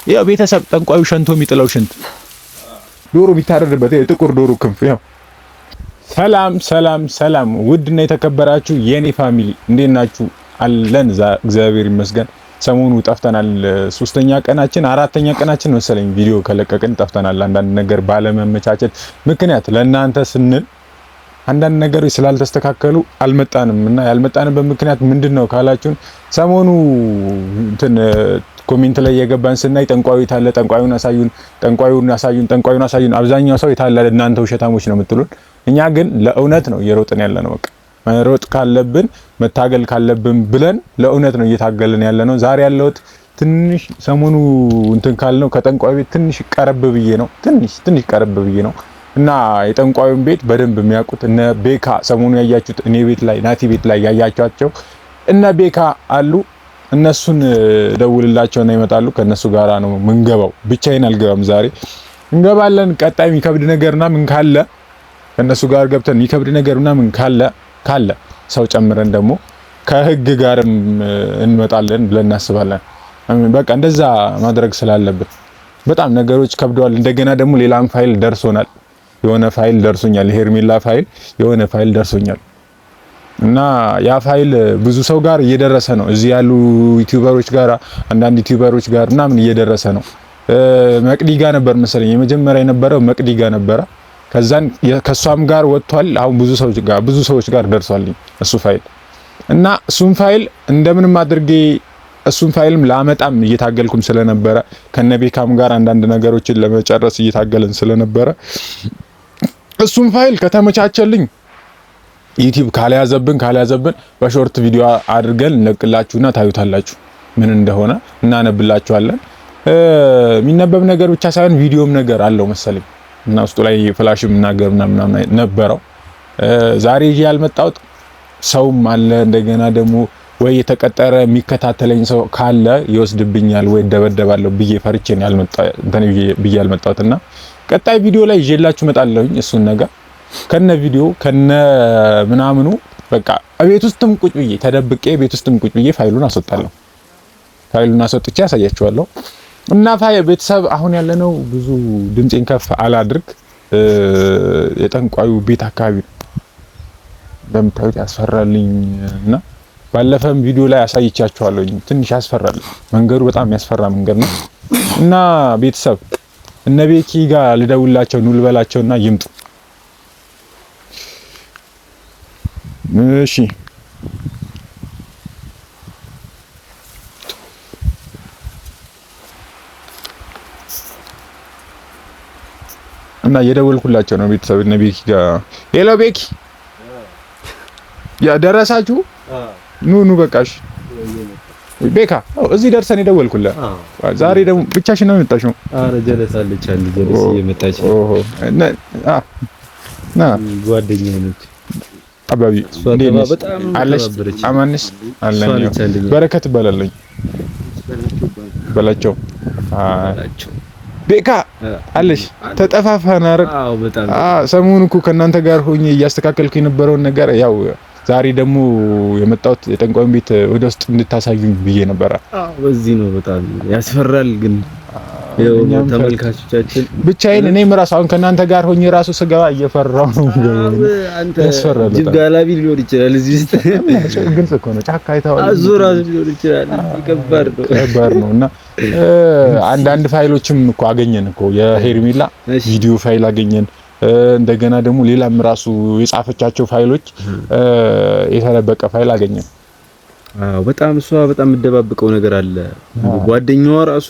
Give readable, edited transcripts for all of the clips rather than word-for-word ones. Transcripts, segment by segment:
ያው ቤተሰብ ጠንቋዩ ሸንቶ የሚጥለው ሽንት ዶሮ ቢታረድበት ጥቁር ዶሮ ክንፍ ያው። ሰላም ሰላም ሰላም ውድና የተከበራችሁ የኔ ፋሚሊ እንዴት ናችሁ? አለን እግዚአብሔር ይመስገን። ሰሞኑ ጠፍተናል። 3ኛ ቀናችን 4ኛ ቀናችን መሰለኝ ቪዲዮ ከለቀቅን ጠፍተናል። አንዳንድ ነገር ባለመመቻቸት ምክንያት ለእናንተ ስንል አንዳንድ ነገሮች ስላልተስተካከሉ አልመጣንም እና ያልመጣንበት ምክንያት ምንድነው ካላችሁን ሰሞኑ እንትን ኮሜንት ላይ የገባን ስናይ ጠንቋዩ ታለ ጠንቋዩን አሳዩን አብዛኛው ሰው የታለ እናንተ ውሸታሞች ነው የምትሉን። እኛ ግን ለእውነት ነው እየሮጥን ያለነው። በቃ መሮጥ ካለብን መታገል ካለብን ብለን ለእውነት ነው እየታገልን ያለነው። ዛሬ ያለውት ትንሽ ሰሞኑ እንትን ካልነው ከጠንቋዩ ቤት ትንሽ ቀረብ ብዬ ነው ትንሽ ቀረብ ብዬ ነው እና የጠንቋዩን ቤት በደንብ የሚያውቁት እነ ቤካ ሰሞኑ ያያችሁት እኔ ቤት ላይ ናቲ ቤት ላይ ያያቻቸው እነ ቤካ አሉ። እነሱን ደውልላቸውና ይመጣሉ። ከነሱ ጋራ ነው ምንገባው። ብቻዬን አልገባም። ዛሬ እንገባለን። ቀጣይ የሚከብድ ነገርና ምን ካለ ከነሱ ጋር ገብተን የሚከብድ ነገርና ምን ካለ ሰው ጨምረን ደግሞ ከህግ ጋርም እንመጣለን ብለን እናስባለን። በቃ እንደዛ ማድረግ ስላለብን በጣም ነገሮች ከብደዋል። እንደገና ደግሞ ሌላም ፋይል ደርሶናል። የሆነ ፋይል ደርሶኛል። የሄርሜላ ፋይል የሆነ ፋይል ደርሶኛል እና ያ ፋይል ብዙ ሰው ጋር እየደረሰ ነው። እዚህ ያሉ ዩቲዩበሮች ጋር አንዳንድ ዩቲዩበሮች ጋር ምናምን እየደረሰ ነው። መቅዲ ጋር ነበር መሰለኝ የመጀመሪያ የነበረው መቅዲ ጋር ነበረ። ከዛን ከሷም ጋር ወጥቷል። አሁን ብዙ ሰዎች ጋር ደርሷል እሱ ፋይል እና እሱን ፋይል እንደምንም አድርጌ እሱን ፋይልም ላመጣም እየታገልኩም ስለነበረ ከነቤካም ጋር አንዳንድ ነገሮችን ለመጨረስ እየታገልን ስለነበረ እሱን ፋይል ከተመቻቸልኝ ዩቲዩብ ካልያዘብን በሾርት ቪዲዮ አድርገን እንለቅላችሁና ታዩታላችሁ ምን እንደሆነ እናነብላችኋለን። የሚነበብ ነገር ብቻ ሳይሆን ቪዲዮም ነገር አለው መሰለኝ እና ውስጡ ላይ ፍላሽም ነገር ምናምን ነበረው። ዛሬ ይሄ ያልመጣሁት ሰውም አለ። እንደገና ደግሞ ወይ የተቀጠረ የሚከታተለኝ ሰው ካለ ይወስድብኛል ወይ ደበደባለሁ ብዬ ፈርቼ ነው ያልመጣሁትና ቀጣይ ቪዲዮ ላይ ይዤላችሁ እመጣለሁኝ እሱን ነገር ከነ ቪዲዮ ከነ ምናምኑ በቃ ቤት ውስጥም ቁጭ ብዬ ተደብቄ ቤት ውስጥም ቁጭ ብዬ ፋይሉን አስወጥቼ ያሳያችኋለሁ። እና ቤተሰብ አሁን ያለነው ብዙ ድምጼን ከፍ አላድርግ የጠንቋዩ ቤት አካባቢ በምታዩት ያስፈራልኝ እና ባለፈም ቪዲዮ ላይ አሳይቻችኋለሁ። ትንሽ ያስፈራል መንገዱ፣ በጣም ያስፈራ መንገድ ነው። እና ቤተሰብ እነ ቤኪ ጋር ልደውላቸው ነው ልበላቸውና ይምጡ። እሺ እና የደወልኩላቸው ነው ቤተሰብ እነ ቤኪ ጋር። ሄሎ ቤኪ፣ ያ ደረሳችሁ? ኑ በቃሽ። ቤካ እዚህ ደርሰን የደወልኩልህ። ዛሬ ደግሞ ብቻሽን ነው የመጣሽው? አረ ጀለሳለች አንድ ጀለስ እየመጣች ና ጓደኛዬ ነች አባቢ በጣም አለሽ። አማንስ አለኝ። በረከት ይባላለኝ በላቸው። ቤካ አለሽ። ተጠፋፋን አይደል? አዎ በጣም ሰሞኑን እኮ ከእናንተ ጋር ሆኜ እያስተካከልኩ የነበረውን ነገር ያው ዛሬ ደግሞ የመጣሁት የጠንቋዩን ቤት ወደ ውስጥ እንድታሳዩኝ ብዬ ነበር። አዎ በዚህ ነው። በጣም ያስፈራል ግን ያው ተመልካቾቻችን ብቻዬን እኔም ራሱ አሁን ከእናንተ ጋር ሆኜ ራሱ ስገባ እየፈራሁ ነው። አንተ ጅብ ጋላቢ ሊሆን ይችላል እዚህ ውስጥ ግልጽ እኮ ነው። ጫካ አይተኸዋል። አዙራ ሊሆን ይችላል። ከባድ ነው እና አንዳንድ ፋይሎችም እኮ አገኘን እኮ የሄርሜላ ቪዲዮ ፋይል አገኘን። እንደገና ደግሞ ሌላም ራሱ የጻፈቻቸው ፋይሎች የተለበቀ ፋይል አገኘን። በጣም እሷ በጣም የምትደባብቀው ነገር አለ። ጓደኛዋ ራሱ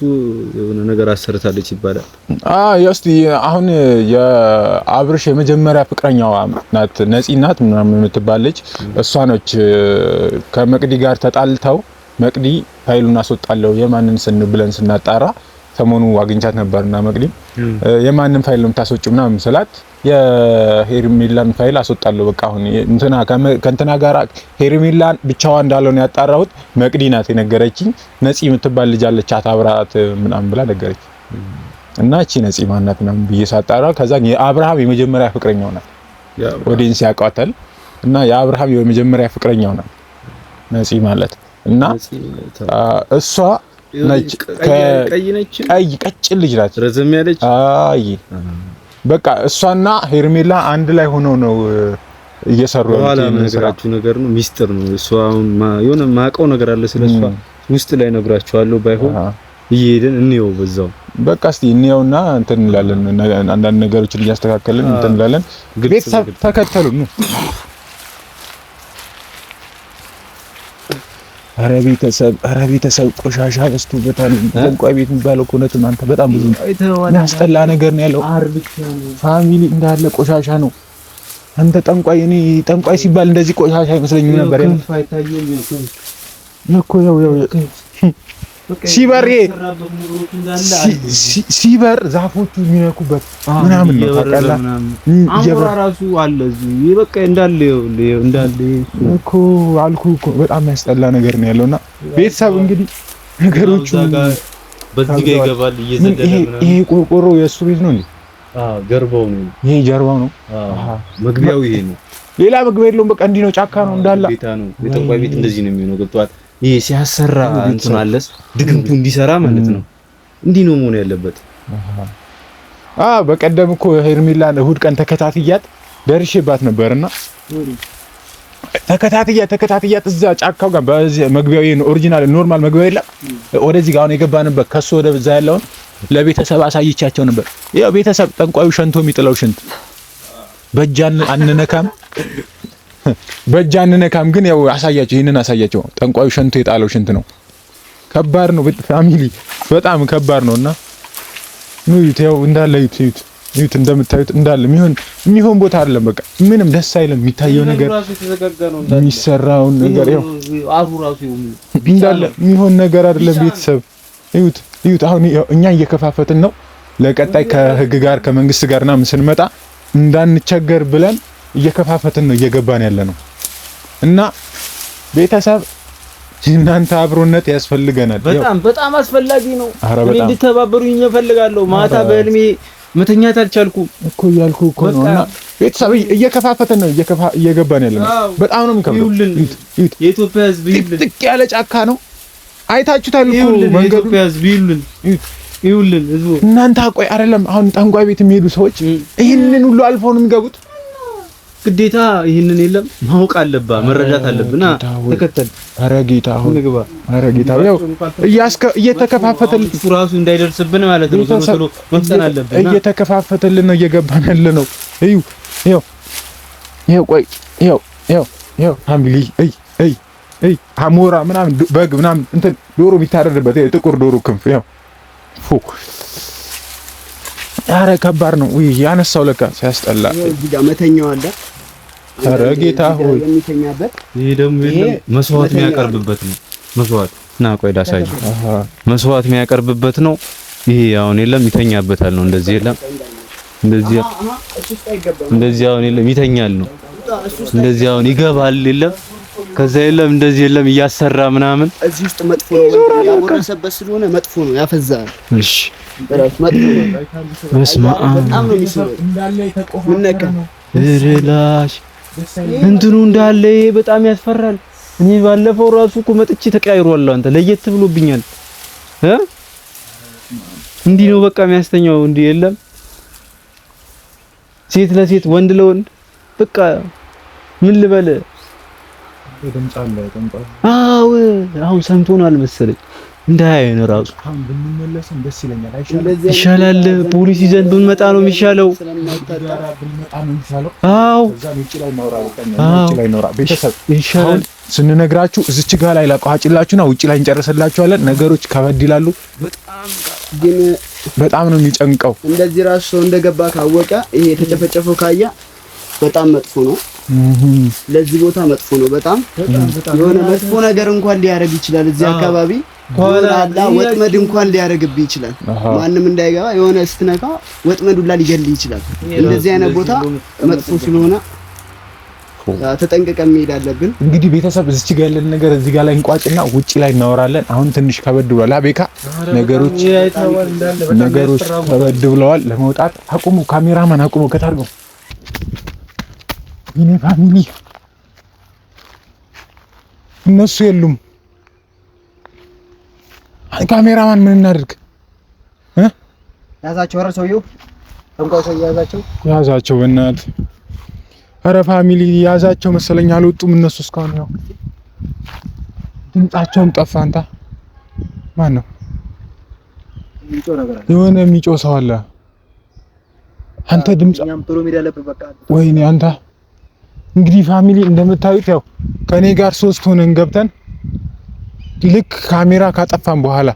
የሆነ ነገር አሰርታለች ይባላል። እስቲ አሁን የአብርሽ የመጀመሪያ ፍቅረኛዋ ናት ነፂ ናት ምናምን የምትባለች እሷ ነች። ከመቅዲ ጋር ተጣልተው መቅዲ ፋይሉን አስወጣለሁ የማንን ብለን ስናጣራ ሰሞኑ አግኝቻት ነበርና መቅዲ የማንን ፋይል ነው የምታስወጪው ምናምን ስላት የሄርሜላን ፋይል አስወጣለሁ በቃ አሁን ከእንትና ጋር ሄርሜላን ብቻዋን እንዳልሆነ ያጣራሁት መቅዲ ናት የነገረችኝ። ነፂ የምትባል ልጅ አለቻት አብራት ምናምን ብላ ነገረች። እና እቺ ነፂ ማናት ምናምን ብዬ ሳጣራ ከዛ የአብርሃም የመጀመሪያ ፍቅረኛው ናት። ኦዲየንስ ያውቃታል። እና የአብርሃም የመጀመሪያ ፍቅረኛው ናት ነፂ ማለት እና እሷ ነች ቀይ ቀጭን ልጅ ናት ረዘም ያለች አይ በቃ እሷና ሄርሜላ አንድ ላይ ሆነው ነው እየሰሩ ያሉት ነገር ነው ሚስጥር ነው እሷ አሁን የሆነ ማቀው ነገር አለ ስለሷ ውስጥ ላይ ነግራቸዋለሁ ባይሆን እየሄድን እንየው በዛው በቃ እስቲ እንየውና እንትን እንላለን አንዳንድ ነገሮችን እያስተካከልን እንትን እንላለን ቤተሰብ ተከተሉ ነው ኧረ ቤተሰብ ቆሻሻ በዝቶበታል ጠንቋይ ቤት የሚባለው ኮነት አንተ በጣም ብዙ ያስጠላ ነገር ነው ያለው ፋሚሊ እንዳለ ቆሻሻ ነው አንተ ጠንቋይ ሲባል እንደዚህ ቆሻሻ አይመስለኝም ነበር እኮ ያው ሲበር ዛፎቹ የሚነኩበት ምናምን ነው ታውቃለህ አሁን ራሱ አለ እዚህ በቃ እንዳለ እኮ አልኩህ እኮ በጣም ያስጠላ ነገር ነው ያለውና ቤተሰብ እንግዲህ ነገሮቹ በዚህ ጋር ይገባል እየዘለለ ምናምን ይሄ ቆርቆሮ የእሱ ቤት ነው እንዴ ጀርባው ነው ይሄ ጀርባው ነው መግቢያው ይሄ ነው ሌላ መግቢያ የለውም በቃ እንዲህ ነው ጫካ ነው እንዳለ ቤታ ነው የጠንቋይ ቤት እንደዚህ ነው የሚሆነው ገብቷል ይሄ ሲያሰራ እንትን አለስ ድግምቱ እንዲሰራ ማለት ነው እንዲህ ነው መሆን ያለበት በቀደም እኮ ሄርሜላን እሑድ ቀን ተከታትያት ደርሼባት ነበርና ተከታትያት እዛ ጫካው ጋር በዚህ መግቢያው ይሄ ኦሪጂናል ኖርማል መግቢያው የለም ወደዚህ ጋር አሁን የገባንበት ከሱ ወደ በዛ ያለውን ለቤተሰብ አሳይቻቸው ነበር ያው ቤተሰብ ጠንቋዩ ሸንቶ የሚጥለው ሽንት በእጅ አንነካም ግን ያው አሳያቸው ይሄንን አሳያቸው ጠንቋዩ ሸንቶ የጣለው ሽንት ነው ከባድ ነው ፋሚሊ በጣም ከባድ ነውና ያው እንዳለ ይዩት እንደምታዩት እንዳለ የሚሆን ቦታ አይደለም በቃ ምንም ደስ አይልም የሚታየው ነገር የሚሰራው ነገር ያው እንዳለ የሚሆን ነገር አይደለም ቤተሰብ ይዩት አሁን እኛ እየከፋፈትን ነው ለቀጣይ ከህግ ጋር ከመንግስት ጋርና ስንመጣ እንዳንቸገር ብለን እየከፋፈትን ነው እየገባን ያለ ነው እና ቤተሰብ እናንተ አብሮነት ያስፈልገናል በጣም አስፈላጊ ነው እንድትተባበሩኝ እፈልጋለሁ ማታ በህልሜ መተኛት አልቻልኩም እኮ ያልኩ እኮ ነውና ቤተሰብ እየከፋፈትን ነው እየገባን ያለ ነው በጣም ነው የሚከብደው የኢትዮጵያ ህዝብ ጥቅ ያለ ጫካ ነው አይታችሁታል እኮ መንገዱ የኢትዮጵያ ህዝብ ይውልን ህዝቡ እናንተ አቆይ አይደለም አሁን ጠንቋይ ቤት የሚሄዱ ሰዎች ይሄንን ሁሉ አልፈው ነው የሚገቡት ግዴታ ይሄንን የለም ማወቅ አለብህ መረዳት አለብህና ተከተል ኧረ ጌታ ያው እየተከፋፈተልን ራሱ እንዳይደርስብን ማለት ነው ቶሎ መፍጠን አለብህና እየተከፋፈተልን ነው እየገባን ያለ ነው ይኸው ፋሚሊ አሞራ ምናምን በግ ምናምን እንትን ዶሮ የሚታረድበት ጥቁር ዶሮ ክንፍ ያው ኧረ ከባድ ነው ያነሳው ለካ ሲያስጠላ እዚህ ጋር መተኛው አለ ኧረ ጌታ ሆይ የሚተኛበት ይሄ ደግሞ መስዋዕት የሚያቀርብበት ነው መስዋዕት ና ቆይ ዳሳይ መስዋዕት የሚያቀርብበት ነው ይሄ አሁን የለም ይተኛበታል ነው እንደዚህ የለም እንደዚህ አሁን የለም ይተኛል ነው እንደዚህ አሁን ይገባል የለም ከዛ የለም እንደዚህ የለም እያሰራ ምናምን እዚህ ውስጥ መጥፎ ነው ያወረሰበት ስለሆነ መጥፎ ነው ያፈዛል እሺ በጣም ነው የሚሰራው እንዳለ የተቆፈረ ምን ነካ እርላሽ እንትኑ እንዳለ በጣም ያስፈራል እኔ ባለፈው ራሱ እኮ መጥቼ ተቀያይሯል አንተ ለየት ብሎብኛል እንዲህ ነው በቃ የሚያስተኛው እንዲህ የለም ሴት ለሴት ወንድ ለወንድ በቃ ምን ልበል አሁን ሰምቶናል መሰለኝ እንዳያየን ራሱ ብንመለስም ደስ ይለኛል ይሻላል ፖሊስ ይዘን ብንመጣ ነው የሚሻለው አዎ ቤተሰብ ይሻላል ስንነግራችሁ እዚች ጋር ላይ ላቋጭላችሁና ውጪ ላይ እንጨርስላችኋለን ነገሮች ከበድ ይላሉ በጣም ነው የሚጨንቀው እንደዚህ ራሱ ሰው እንደገባ ካወቀ ይሄ የተጨፈጨፈው ካያ በጣም መጥፎ ነው ለዚህ ቦታ መጥፎ ነው በጣም የሆነ መጥፎ ነገር እንኳን ሊያረግ ይችላል እዚህ አካባቢ ወላላ ወጥመድ እንኳን ሊያረግብህ ይችላል ማንንም እንዳይገባ የሆነ ስትነካ ወጥመዱላ ሊገልህ ይችላል እንደዚህ አይነት ቦታ መጥፎ ስለሆነ ተጠንቀቀን መሄድ አለብን እንግዲህ ቤተሰብ እዚች ጋር ያለን ነገር እዚህ ጋር ላይ እንቋጭና ውጪ ላይ እናወራለን አሁን ትንሽ ከበድ ብሏል አቤካ ነገሮች ከበድ ብለዋል ለመውጣት አቁሙ ካሜራማን አቁሙ ከታርገው ይኔ ፋሚሊ እነሱ የሉም ካሜራማን ምን እናድርግ? ያዛቸው። ኧረ ሰውዬው ጠንቋይ ሰው ያዛቸው በእናትህ። ኧረ ፋሚሊ ያዛቸው መሰለኝ። አልወጡም እነሱ እስካሁን። ያው ድምጻቸውም ጠፋ። አንተ ማን ነው? የሆነ የሚጮህ ሰው አለ። አንተ ድምጽ ወይኔ አንተ። እንግዲህ ፋሚሊ እንደምታዩት ያው ከኔ ጋር 3 ሆነን ገብተን ልክ ካሜራ ካጠፋን በኋላ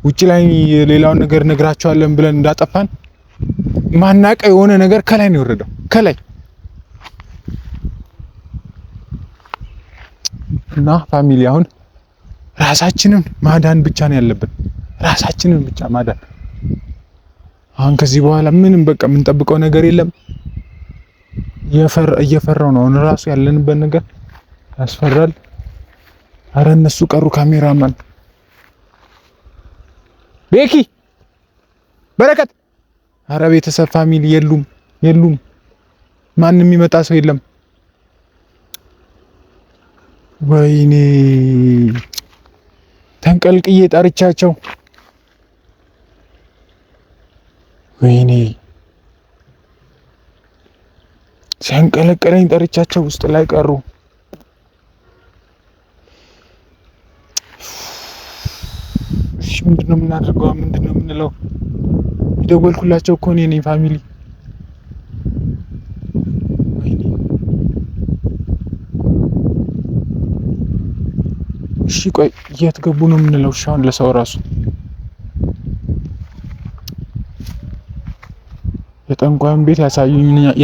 ውጪ ላይ ሌላውን ነገር ነግራቸዋለን ብለን እንዳጠፋን ማናቀ የሆነ ነገር ከላይ ነው የወረደው። ከላይ እና ፋሚሊ አሁን ራሳችንን ማዳን ብቻ ነው ያለብን። ራሳችንን ብቻ ማዳን። አሁን ከዚህ በኋላ ምንም በቃ የምንጠብቀው ነገር የለም። እየፈራው ነው አሁን ራሱ ያለንበት ነገር ያስፈራል። አረ እነሱ ቀሩ። ካሜራማን ቤኪ በረከት፣ አረ ቤተሰብ ፋሚሊ የሉም። ማንም የሚመጣ ሰው የለም። ወይኔ ተንቀልቅዬ ጠርቻቸው፣ ወይኔ ሲያንቀለቀለኝ ጠርቻቸው ውስጥ ላይ ቀሩ። እሺ ምንድነው የምናደርገው? ምንድነው የምንለው? የደወልኩላቸው እኮ እኔ ነኝ ፋሚሊ። እሺ ቆይ የት ገቡ ነው የምንለው? እሺ አሁን ለሰው ራሱ የጠንቋዩን ቤት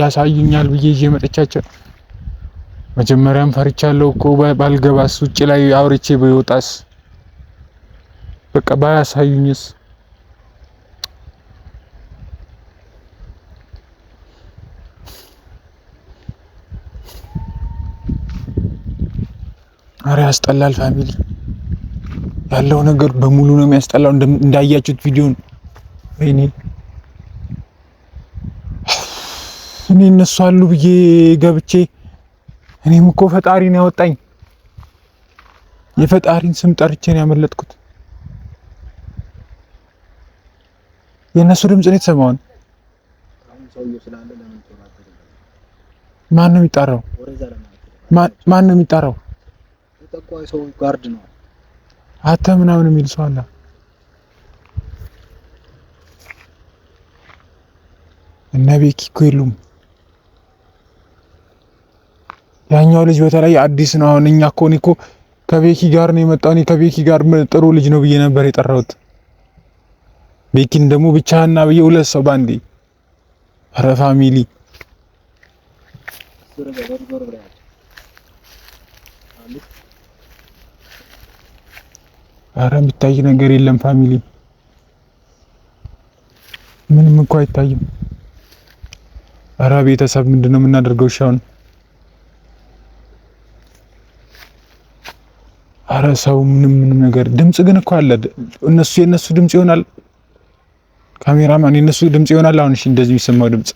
ያሳዩኛል ብዬ ይዤ መጥቻቸው መጀመሪያም ፈርቻለሁ እኮ ባልገባስ፣ ውጭ ላይ አውርቼ በይወጣስ፣ በቃ ባያሳዩኝስ። አረ ያስጠላል ፋሚሊ። ያለው ነገር በሙሉ ነው የሚያስጠላው። እንዳያችሁት ቪዲዮን ወይኔ እኔ እነሱ አሉ ብዬ ገብቼ እኔም እኮ ፈጣሪ ነው ያወጣኝ። የፈጣሪን ስም ጠርቼ ነው ያመለጥኩት። የእነሱ ድምጽ ነው የተሰማው። ማን ነው የሚጣራው? ማን ነው የሚጣራው? ተጠቋይ ሰው ጋርድ ነው አተ ምናምን የሚል ሰው አለ። እነ ቤኪ እኮ የሉም። ያኛው ልጅ በተለይ አዲስ ነው። አሁን እኛ እኮ ከቤኪ ጋር ነው የመጣው። እኔ ከቤኪ ጋር ጥሩ ልጅ ነው ብዬ ነበር የጠራሁት። ቤኪን ደግሞ ብቻህና ብዬ 2 ሰው ባንዴ። ኧረ ፋሚሊ ኧረ የሚታይ ነገር የለም ፋሚሊ። ምንም እኮ አይታይም። ኧረ ቤተሰብ ምንድነው የምናደርገው? እሺ አሁን ኧረ ሰው ምንም ነገር ድምጽ ግን እኮ አለ። የነሱ ድምጽ ይሆናል። ካሜራማን የነሱ ድምጽ ይሆናል። አሁን እሺ እንደዚህ የሚሰማው ድምጽ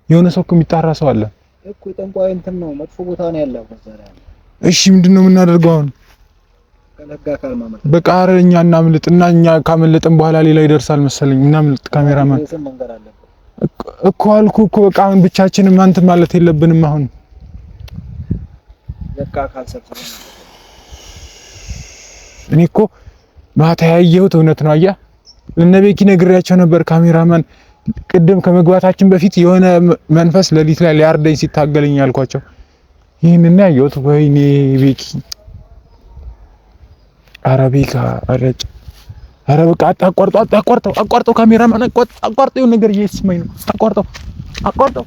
የሆነ ሰው እኮ የሚጣራ ሰው አለ እኮ። ጠንቋይ እንትን ነው፣ መጥፎ ቦታ ነው ያለው። እሺ ምንድነው የምናደርገው አሁን? በቃ ኧረ እኛ እናምልጥ እና እኛ ካመለጥን በኋላ ሌላ ይደርሳል መሰለኝ። እናምልጥ። ካሜራማን እኮ አልኩ እኮ በቃ አሁን ብቻችንን እንትን ማለት የለብንም አሁን በቃ ካልሰፈረ። እኔ እኮ ማታ ያየሁት እውነት ነው። አያ ለነቤኪ ነግሬያቸው ነበር። ካሜራማን ቅድም ከመግባታችን በፊት የሆነ መንፈስ ሌሊት ላይ ሊያርደኝ ሲታገልኝ ያልኳቸው ይሄንን ያየሁት። ወይኔ ቤኪ አረቢካ አረጭ። ኧረ በቃ አቋርጠው ካሜራማን አቋርጠው። ነገር እየሰማኝ ነው። አቋርጠው